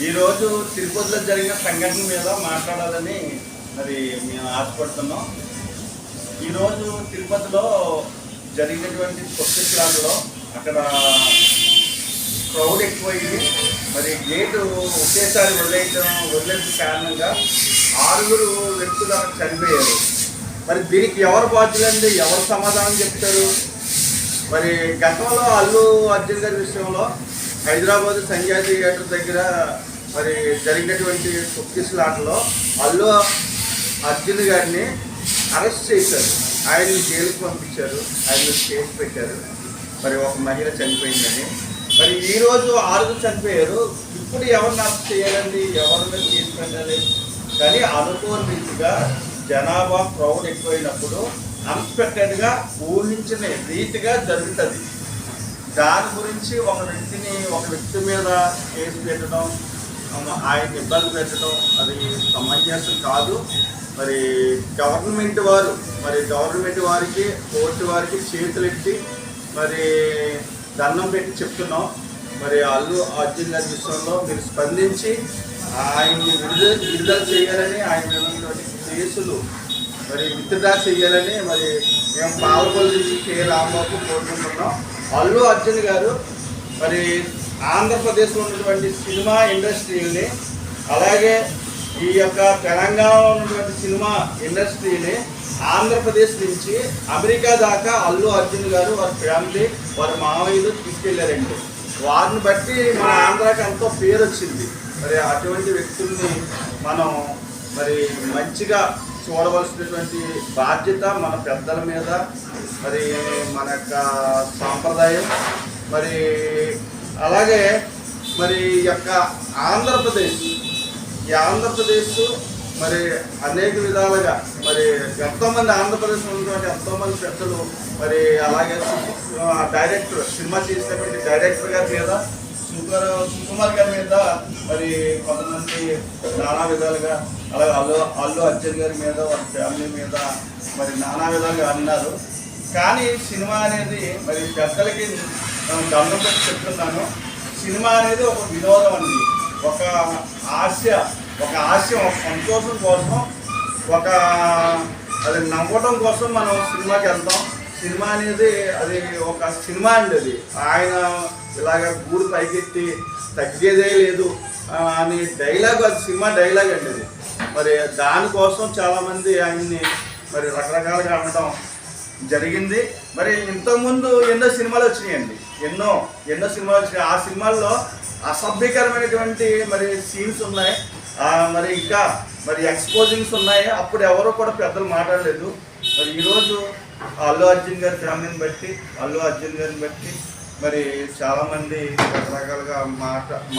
ఈరోజు తిరుపతిలో జరిగిన సంఘటన మీద మాట్లాడాలని మరి మేము ఆశపడుతున్నాం. ఈరోజు తిరుపతిలో జరిగినటువంటి తొక్కిసలాటలో అక్కడ క్రౌడ్ ఎక్కువయ్యి మరి గేటు ఒకేసారి వదిలేసిన కారణంగా 6 వ్యక్తులు అక్కడ చనిపోయారు. మరి దీనికి ఎవరు బాధ్యులండి? ఎవరు సమాధానం చెప్తారు? మరి గతంలో అల్లు అర్జున్ గారి విషయంలో హైదరాబాద్ సంజయ్ థియేటర్ దగ్గర మరి జరిగినటువంటి తొక్కిసలాటలో అల్లు అర్జున్ గారిని అరెస్ట్ చేశారు. ఆయన్ని జైలుకు పంపించారు, ఆయన కేసు పెట్టారు. మరి ఒక మహిళ చనిపోయిందని. మరి ఈరోజు 6 చనిపోయారు. ఇప్పుడు ఎవరిని అరెస్ట్ చేయాలండి? ఎవరిని కేసు పెట్టాలి? కానీ అనుకోని రీతిగా జనాభా క్రౌడ్ ఎక్కువైనప్పుడు అన్ఎక్స్పెక్టెడ్గా ఊహించిన రీతిగా జరుగుతుంది. దాని గురించి ఒక వ్యక్తి మీద కేసు పెట్టడం, ఆయన ఇబ్బంది పెట్టడం అది సమంజసం కాదు. మరి గవర్నమెంట్ వారికి కోర్టు వారికి చేతులెత్తి మరి దండం పెట్టి చెప్తున్నాం. మరి అల్లు అర్జున్ గారి విషయంలో మీరు స్పందించి ఆయన్ని విడుదల చేయాలని, ఆయన ఉన్నటువంటి కేసులు మరి విత్డ్రా చేయాలని మరి మేము పాలకొల్లు నుంచి కె రాంబాబు కోరుకుంటున్నాం. అల్లు అర్జున్ గారు మరి ఆంధ్రప్రదేశ్లో ఉన్నటువంటి సినిమా ఇండస్ట్రీని, అలాగే ఈ యొక్క తెలంగాణలో ఉన్నటువంటి సినిమా ఇండస్ట్రీని ఆంధ్రప్రదేశ్ నుంచి అమెరికా దాకా అల్లు అర్జున్ గారు వారి ఫ్యామిలీ, వారి మావయ్యలు తీసుకెళ్లారండి. వారిని బట్టి మన ఆంధ్రాకి ఎంతో పేరు వచ్చింది. మరి అటువంటి వ్యక్తుల్ని మనం మరి మంచిగా చూడవలసినటువంటి బాధ్యత మన పెద్దల మీద, మరి మన యొక్క సాంప్రదాయం. మరి అలాగే మరి ఈ యొక్క ఆంధ్రప్రదేశ్ మరి అనేక విధాలుగా మరి ఎంతోమంది ఆంధ్రప్రదేశ్లో ఉన్నటువంటి ఎంతోమంది పెద్దలు, మరి అలాగే సినిమా చేసినటువంటి డైరెక్టర్ గారి మీద, సుకుమార్ గారి మీద మరి కొంతమంది నానా విధాలుగా, అలాగే అల్లు అర్జున్ గారి మీద, వారి ఫ్యామిలీ మీద మరి నానా విధాలుగా అన్నారు. కానీ సినిమా అనేది మరి పెద్దలకి దండం పెట్టి చెప్తున్నాను, సినిమా అనేది ఒక వినోదం అండి. ఒక ఆశయం, ఒక సంతోషం కోసం, అది నవ్వడం కోసం మనం సినిమాకి వెళ్తాం. సినిమా అనేది అది ఒక సినిమా అండి. అది ఆయన ఇలాగ గూడు పైకెత్తి తగ్గేదే లేదు అని డైలాగ్, అది సినిమా డైలాగ్ అండి. అది మరి దానికోసం చాలామంది ఆయన్ని మరి రకరకాలుగా అనడం జరిగింది. మరి ఇంతకుముందు ఎన్నో సినిమాలు వచ్చినాయండి, ఎన్నో సినిమాలు వచ్చినాయి. ఆ సినిమాల్లో అసభ్యకరమైనటువంటి మరి సీన్స్ ఉన్నాయి, మరి ఇంకా మరి ఎక్స్పోజింగ్స్ ఉన్నాయి. అప్పుడు ఎవరో కూడా పెద్దలు మాట్లాడలేదు. మరి ఈరోజు అల్లు అర్జున్ గారి ఫ్యామిలీని బట్టి, అల్లు అర్జున్ గారిని బట్టి మరి చాలామంది రకరకాలుగా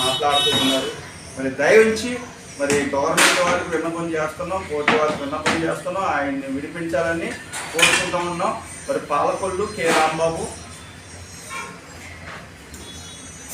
మాట్లాడుతూ ఉన్నారు. మరి దయవుంచి మరి గవర్నమెంట్ వారికి విన్నపం చేస్తున్నాం, కోర్టు వారికి విన్నపం చేస్తున్నాం, ఆయన్ని విడిపించాలని కోరుకుంటూ ఉన్నాం. మరి పాలకొల్లు కె రాంబాబు.